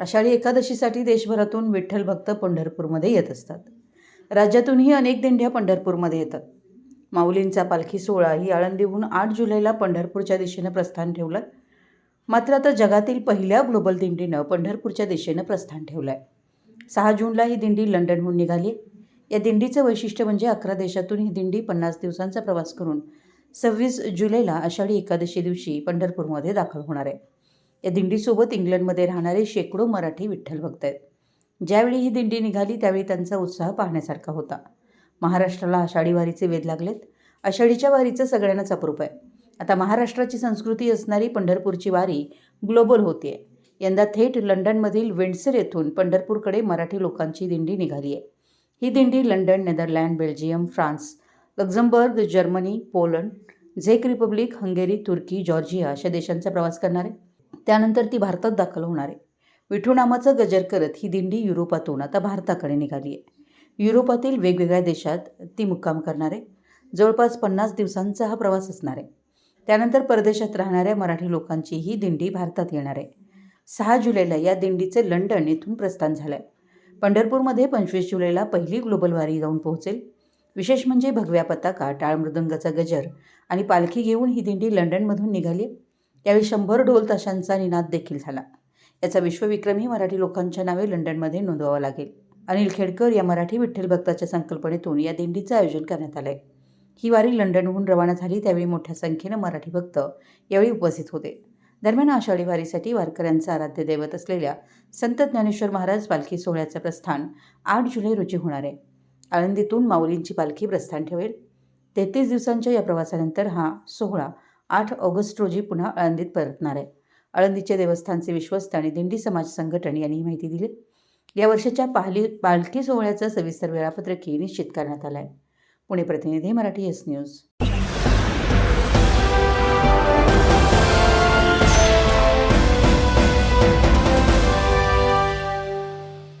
आषाढी एकादशीसाठी देशभरातून विठ्ठल भक्त पंढरपूरमध्ये येत असतात. राज्यातूनही अनेक दिंड्या पंढरपूरमध्ये येतात. माऊलींचा पालखी सोहळा ही आळंदीहून 8 जुलैला पंढरपूरच्या दिशेनं प्रस्थान ठेवलं. मात्र आता जगातील पहिल्या ग्लोबल दिंडीनं पंढरपूरच्या दिशेनं प्रस्थान ठेवलं आहे. 6 जूनला ही दिंडी लंडनहून निघाली. या दिंडीचं वैशिष्ट्य म्हणजे 11 देशातून ही दिंडी 50 दिवसांचा प्रवास करून 26 जुलैला आषाढी एकादशी दिवशी पंढरपूरमध्ये दाखल होणार आहे. या दिंडीसोबत इंग्लंडमध्ये राहणारे शेकडो मराठी विठ्ठल भक्त आहेत. ज्यावेळी ही दिंडी निघाली त्यावेळी त्यांचा उत्साह पाहण्यासारखा होता. महाराष्ट्राला आषाढी वारीचे वेध लागलेत. आषाढीच्या वारीचं सगळ्यांनाच अप्रूप आहे. आता महाराष्ट्राची संस्कृती असणारी पंढरपूरची वारी ग्लोबल होतीये. यंदा थेट लंडनमधील विंडसर येथून पंढरपूरकडे मराठी लोकांची दिंडी निघाली आहे. ही दिंडी London, Netherland, Belgium, France, Luxembourg, Germany, Poland, झेक रिपब्लिक, हंगेरी, तुर्की, जॉर्जिया अशा देशांचा प्रवास करणार आहे. त्यानंतर ती भारतात दाखल होणार आहे. विठू नामाचं गजर करत ही दिंडी युरोपातून आता भारताकडे निघाली आहे. युरोपातील वेगवेगळ्या देशात ती मुक्काम करणार आहे. जवळपास 50 दिवसांचा हा प्रवास असणार आहे. त्यानंतर परदेशात राहणाऱ्या मराठी लोकांची ही दिंडी भारतात येणार आहे. 6 जुलैला या दिंडीचे लंडन येथून प्रस्थान झालं आहे. पंढरपूरमध्ये 25 जुलैला पहिली ग्लोबल वारी जाऊन पोहोचेल. विशेष म्हणजे भगव्या पताका, टाळ मृदंगाचा गजर आणि पालखी घेऊन ही दिंडी लंडनमधून निघाली. यावेळी 100 ढोल ताशांचा निनाद देखील झाला. याचा विश्वविक्रमही मराठी लोकांच्या नावे लंडनमध्ये नोंदवावा लागेल. अनिल खेडकर या मराठी विठ्ठल भक्ताच्या संकल्पनेतून या दिंडीचं आयोजन करण्यात आलं आहे. ही वारी लंडनहून रवाना झाली त्यावेळी मोठ्या संख्येनं मराठी भक्त यावेळी उपस्थित होते. दरम्यान आषाढी वारीसाठी वारकऱ्यांचं आराध्य दैवत असलेल्या संत ज्ञानेश्वर महाराज पालखी सोहळ्याचं प्रस्थान 8 जुलै रोजी होणार आहे. आळंदीतून माऊलींची पालखी प्रस्थान ठेवेल. 33 दिवसांच्या या प्रवासानंतर हा सोहळा 8 ऑगस्ट रोजी पुन्हा आळंदीत परतणार आहे. आळंदीचे देवस्थानचे विश्वस्त आणि दिंडी समाज संघटन यांनी ही माहिती दिली. या वर्षाच्या पालखी सोहळ्याचं सविस्तर वेळापत्रकही निश्चित करण्यात आलं आहे. पुणे प्रतिनिधी, मराठी एस न्यूज.